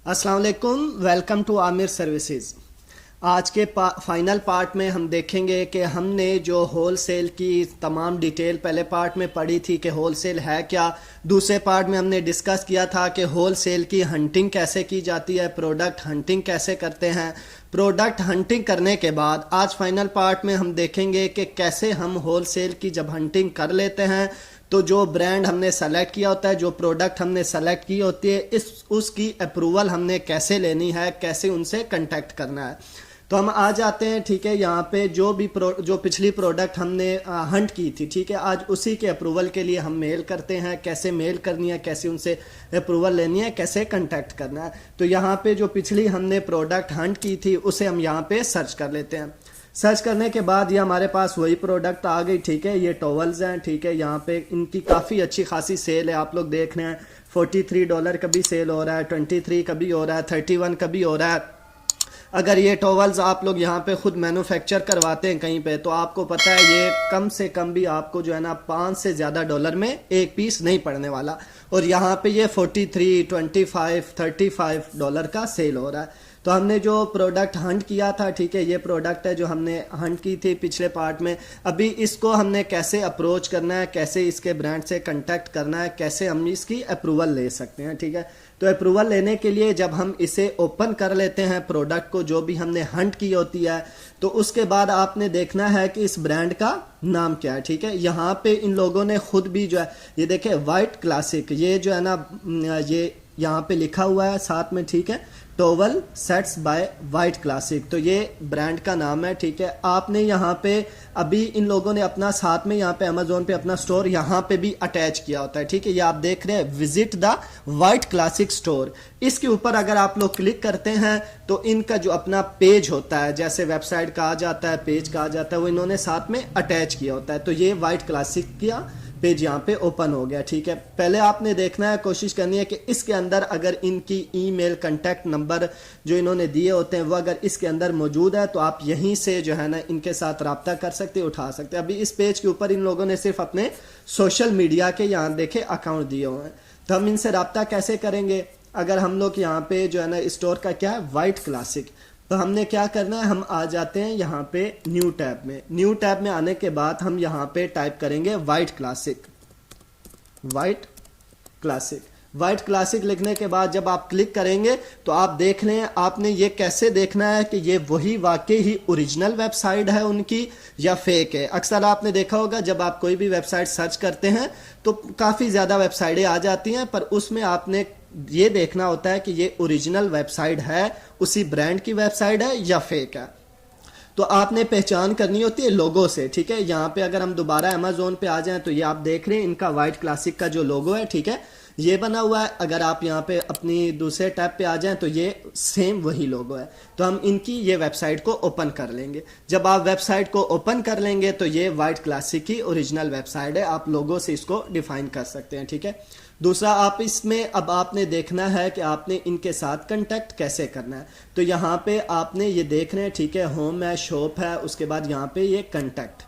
अस्सलाम वालेकुम, welcome to Aamir services. आज के फाइनल पार्ट में हम देखेंगे कि हमने जो होल सेल की तमाम डिटेल पहले पार्ट में पढ़ी थी कि होल सेल है क्या। दूसरे पार्ट में हमने डिस्कस किया था कि होल सेल की हंटिंग कैसे की जाती है, प्रोडक्ट हंटिंग कैसे करते हैं। प्रोडक्ट हंटिंग करने के बाद आज फाइनल पार्ट में हम देखेंगे कि कैसे हम होल सेल की जब हंटिंग कर लेते हैं तो जो ब्रांड हमने सेलेक्ट किया होता है, जो प्रोडक्ट हमने सेलेक्ट की होती है, उसकी अप्रूवल हमने कैसे लेनी है, कैसे उनसे कांटेक्ट करना है। तो हम आ जाते हैं, ठीक है। यहाँ पे जो पिछली प्रोडक्ट हमने हंट की थी, ठीक है, आज उसी के अप्रूवल के लिए हम मेल करते हैं। कैसे मेल करनी है, कैसे उनसे अप्रूवल लेनी है, कैसे कांटेक्ट करना है। तो यहाँ पे जो पिछली हमने प्रोडक्ट हंट की थी उसे हम यहाँ पे सर्च कर लेते हैं। सर्च करने के बाद ये हमारे पास वही प्रोडक्ट आ गई, ठीक है। ये टॉवल्स हैं, ठीक है। यहाँ पे इनकी काफ़ी अच्छी खासी सेल है, आप लोग देख रहे हैं। $43 का भी सेल हो रहा है, 23 का भी हो रहा है, 31 का भी हो रहा है। अगर ये टॉवल्स आप लोग यहाँ पे खुद मैन्युफैक्चर करवाते हैं कहीं पे, तो आपको पता है ये कम से कम भी आपको जो है ना $5 से ज़्यादा में एक पीस नहीं पड़ने वाला। और यहाँ पे ये 43, 25, $35 का सेल हो रहा है। तो हमने जो प्रोडक्ट हंट किया था, ठीक है, ये प्रोडक्ट है जो हमने हंट की थी पिछले पार्ट में। अभी इसको हमने कैसे अप्रोच करना है, कैसे इसके ब्रांड से कांटेक्ट करना है, कैसे हम इसकी अप्रूवल ले सकते हैं, ठीक है। तो अप्रूवल लेने के लिए जब हम इसे ओपन कर लेते हैं प्रोडक्ट को, जो भी हमने हंट की होती है, तो उसके बाद आपने देखना है कि इस ब्रांड का नाम क्या है, ठीक है। यहाँ पे इन लोगों ने खुद भी जो है ये देखे वाइट क्लासिक, ये जो है ना ये यहाँ पे लिखा हुआ है साथ में, ठीक है, towel sets by white classic. तो ये ब्रांड का नाम है, ठीक है। आपने यहाँ पे अभी इन लोगों ने अपना साथ में यहाँ पे अमेजोन पे अपना स्टोर यहाँ पे भी अटैच किया होता है, ठीक है। ये आप देख रहे हैं visit the white classic store. इसके ऊपर अगर आप लोग क्लिक करते हैं तो इनका जो अपना पेज होता है, जैसे वेबसाइट कहा जाता है, पेज कहा जाता है, वो इन्होंने साथ में अटैच किया होता है। तो ये वाइट क्लासिक किया पेज यहाँ पे ओपन हो गया, ठीक है। पहले आपने देखना है, कोशिश करनी है कि इसके अंदर अगर इनकी ईमेल कांटेक्ट नंबर जो इन्होंने दिए होते हैं वो अगर इसके अंदर मौजूद है तो आप यहीं से जो है ना इनके साथ रब्ता कर सकते, उठा सकते हैं। अभी इस पेज के ऊपर इन लोगों ने सिर्फ अपने सोशल मीडिया के यहाँ देखे अकाउंट दिए हुए हैं। तो हम इनसे रब्ता कैसे करेंगे? अगर हम लोग यहाँ पे जो है ना स्टोर का क्या है, वाइट क्लासिक, तो हमने क्या करना है, हम आ जाते हैं यहाँ पे न्यू टैब में। न्यू टैब में आने के बाद हम यहाँ पे टाइप करेंगे white classic. White classic, white classic लिखने के बाद जब आप क्लिक करेंगे तो आप देख लें, आपने ये कैसे देखना है कि ये वही वाकई ही ओरिजिनल वेबसाइट है उनकी या फेक है। अक्सर आपने देखा होगा जब आप कोई भी वेबसाइट सर्च करते हैं तो काफ़ी ज़्यादा वेबसाइटें आ जाती हैं, पर उसमें आपने ये देखना होता है कि ये ओरिजिनल वेबसाइट है, उसी ब्रांड की वेबसाइट है या फेक है। तो आपने पहचान करनी होती है लोगो से, ठीक है। यहाँ पे अगर हम दोबारा अमेजोन पे आ जाएं तो ये आप देख रहे हैं इनका वाइट क्लासिक का जो लोगो है, ठीक है, ये बना हुआ है। अगर आप यहाँ पे अपनी दूसरे टैब पे आ जाएं तो ये सेम वही लोगो है। तो हम इनकी ये वेबसाइट को ओपन कर लेंगे। जब आप वेबसाइट को ओपन कर लेंगे तो ये वाइट क्लासिक की ओरिजिनल वेबसाइट है, आप लोगो से इसको डिफाइन कर सकते हैं, ठीक है। दूसरा, आप इसमें अब आपने देखना है कि आपने इनके साथ कांटेक्ट कैसे करना है। तो यहाँ पे आपने ये देख रहे हैं, ठीक है, होम है, शॉप है, उसके बाद यहाँ पे ये कांटेक्ट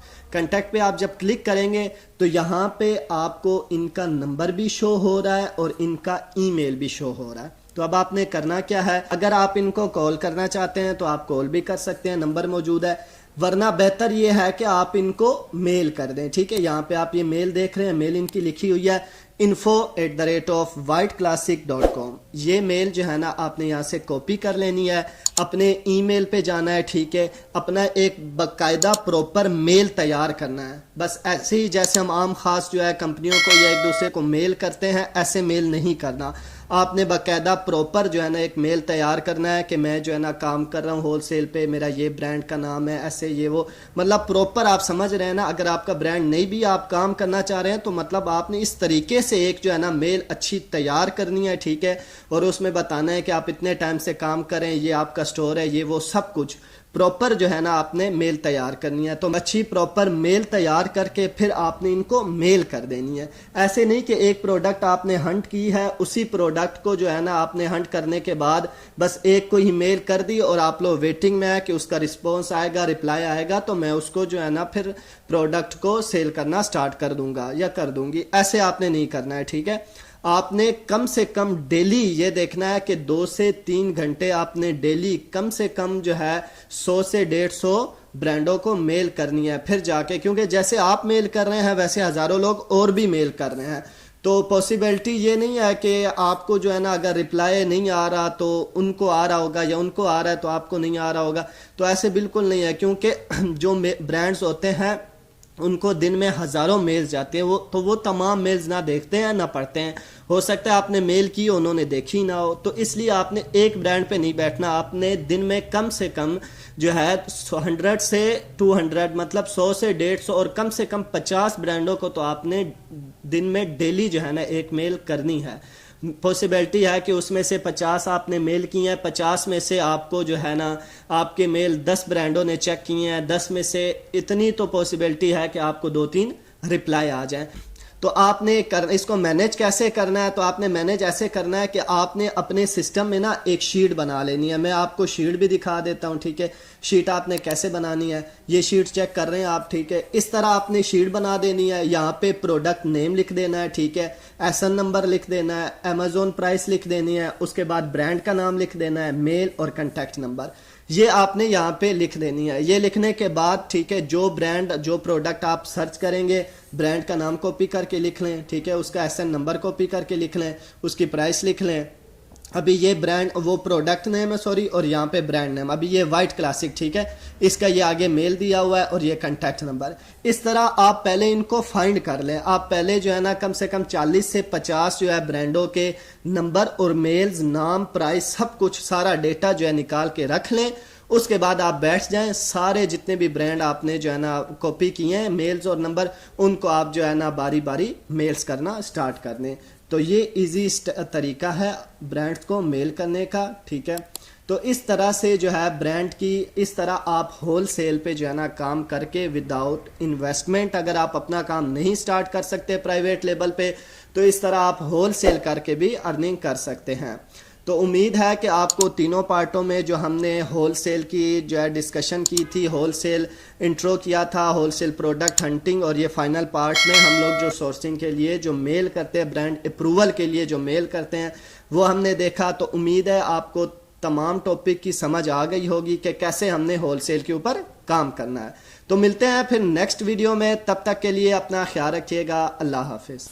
पे आप जब क्लिक करेंगे तो यहाँ पे आपको इनका नंबर भी शो हो रहा है और इनका ईमेल भी शो हो रहा है। तो अब आपने करना क्या है, अगर आप इनको कॉल करना चाहते हैं तो आप कॉल भी कर सकते हैं, नंबर मौजूद है, वरना बेहतर ये है कि आप इनको मेल कर दें, ठीक है। यहाँ पे आप ये मेल देख रहे हैं, मेल इनकी लिखी हुई है info@whiteclassic.com। ये मेल जो है ना आपने यहाँ से कॉपी कर लेनी है, अपने ईमेल पे जाना है, ठीक है, अपना एक बाकायदा प्रॉपर मेल तैयार करना है। बस ऐसे ही जैसे हम आम खास जो है कंपनियों को या एक दूसरे को मेल करते हैं, ऐसे मेल नहीं करना। आपने बाकायदा प्रॉपर जो है ना एक मेल तैयार करना है कि मैं जो है ना काम कर रहा हूँ होलसेल पे, मेरा ये ब्रांड का नाम है, ऐसे ये वो, मतलब प्रॉपर आप समझ रहे हैं ना। अगर आपका ब्रांड नहीं भी आप काम करना चाह रहे हैं तो मतलब आपने इस तरीके से एक जो है ना मेल अच्छी तैयार करनी है, ठीक है, और उसमें बताना है कि आप इतने टाइम से काम करें, ये आपका स्टोर है, ये वो सब कुछ प्रॉपर जो है ना आपने मेल तैयार करनी है। तो अच्छी प्रॉपर मेल तैयार करके फिर आपने इनको मेल कर देनी है। ऐसे नहीं कि एक प्रोडक्ट आपने हंट की है, उसी प्रोडक्ट को जो है ना आपने हंट करने के बाद बस एक को ही मेल कर दी और आप लोग वेटिंग में है कि उसका रिस्पॉन्स आएगा, रिप्लाई आएगा तो मैं उसको जो है ना फिर प्रोडक्ट को सेल करना स्टार्ट कर दूंगा या कर दूंगी। ऐसे आपने नहीं करना है, ठीक है। آپ نے کم سے کم ڈیلی یہ دیکھنا ہے کہ 2 سے 3 گھنٹے آپ نے ڈیلی کم سے کم جو ہے 100 سے 150 برانڈوں کو میل کرنی ہے، پھر جا کے، کیونکہ جیسے آپ میل کر رہے ہیں ویسے ہزاروں لوگ اور بھی میل کر رہے ہیں، تو پاسبلٹی یہ نہیں ہے کہ آپ کو جو ہے نا اگر رپلائی نہیں آ رہا تو ان کو آ رہا ہوگا، یا ان کو آ رہا ہے تو آپ کو نہیں آ رہا ہوگا، تو ایسے بالکل نہیں ہے، کیونکہ جو برانڈز ہوتے ہیں ان کو دن میں ہزاروں میلز جاتے ہیں، تو وہ تمام میلز نہ دیکھتے ہیں نہ پڑھتے ہیں، ہو سکتا ہے آپ نے میل کی انہوں نے دیکھی نہ ہو، تو اس لیے آپ نے ایک برانڈ پہ نہیں بیٹھنا، آپ نے دن میں کم سے کم جو ہے 100 سے 200 مطلب 100 سے 150 اور کم سے کم 50 برانڈوں کو تو آپ نے دن میں ڈیلی جو ہے نا ایک میل کرنی ہے۔ پاسبلٹی ہے کہ اس میں سے 50 آپ نے میل کی ہیں، 50 میں سے آپ کو جو ہے نا آپ کے میل 10 برانڈوں نے چیک کیے ہیں، 10 میں سے اتنی تو پاسبلٹی ہے کہ آپ کو 2-3 رپلائی آ جائیں۔ تو آپ نے اس کو مینیج کیسے کرنا ہے؟ تو آپ نے مینیج ایسے کرنا ہے کہ آپ نے اپنے سسٹم میں نا ایک شیٹ بنا لینی ہے، میں آپ کو شیٹ بھی دکھا دیتا ہوں، ٹھیک ہے؟ شیٹ آپ نے کیسے بنانی ہے، یہ شیٹ چیک کر رہے ہیں آپ، ٹھیک ہے؟ اس طرح آپ نے شیٹ بنا دینی ہے، یہاں پہ پروڈکٹ نیم لکھ دینا ہے، ٹھیک ہے؟ ایسن نمبر لکھ دینا ہے، امیزون پرائس لکھ دینی ہے، اس کے بعد برانڈ کا نام لکھ دینا ہے، میل اور کنٹیکٹ نمبر، یہ آپ نے یہاں پہ لکھ دینی ہے۔ یہ لکھنے کے بعد ٹھیک ہے جو برانڈ جو پروڈکٹ آپ سرچ کریں گے، برانڈ کا نام کاپی کر کے لکھ لیں، ٹھیک ہے؟ اس کا ایس این نمبر کاپی کر کے لکھ لیں، اس کی پرائس لکھ لیں۔ ابھی یہ برانڈ وہ پروڈکٹ نیم ہے سوری، اور یہاں پہ برانڈ نیم، ابھی یہ وائٹ کلاسک، ٹھیک ہے؟ اس کا یہ آگے میل دیا ہوا ہے اور یہ کنٹیکٹ نمبر۔ اس طرح آپ پہلے ان کو فائنڈ کر لیں، آپ پہلے جو ہے نا کم سے کم 40 سے 50 جو ہے برانڈوں کے نمبر اور میلز، نام، پرائس، سب کچھ سارا ڈیٹا جو ہے نکال کے رکھ لیں۔ اس کے بعد آپ بیٹھ جائیں، سارے جتنے بھی برانڈ آپ نے جو ہے نا کاپی کیے ہیں میلز اور نمبر، ان کو آپ جو ہے نا باری باری میلز کرنا سٹارٹ کر دیں۔ تو یہ ایزی طریقہ ہے برانڈ کو میل کرنے کا، ٹھیک ہے؟ تو اس طرح سے جو ہے برانڈ کی، اس طرح آپ ہول سیل پہ جو ہے نا کام کر کے وداؤٹ انویسٹمنٹ، اگر آپ اپنا کام نہیں سٹارٹ کر سکتے پرائیویٹ لیبل پہ، تو اس طرح آپ ہول سیل کر کے بھی ارننگ کر سکتے ہیں۔ تو امید ہے کہ آپ کو تینوں پارٹوں میں جو ہم نے ہول سیل کی جو ہے ڈسکشن کی تھی، ہول سیل انٹرو کیا تھا، ہول سیل پروڈکٹ ہنٹنگ، اور یہ فائنل پارٹ میں ہم لوگ جو سورسنگ کے لیے جو میل کرتے ہیں، برانڈ اپروول کے لیے جو میل کرتے ہیں، وہ ہم نے دیکھا۔ تو امید ہے آپ کو تمام ٹاپک کی سمجھ آ گئی ہوگی کہ کیسے ہم نے ہول سیل کے اوپر کام کرنا ہے۔ تو ملتے ہیں پھر نیکسٹ ویڈیو میں، تب تک کے لیے اپنا خیال رکھیے گا، اللہ حافظ۔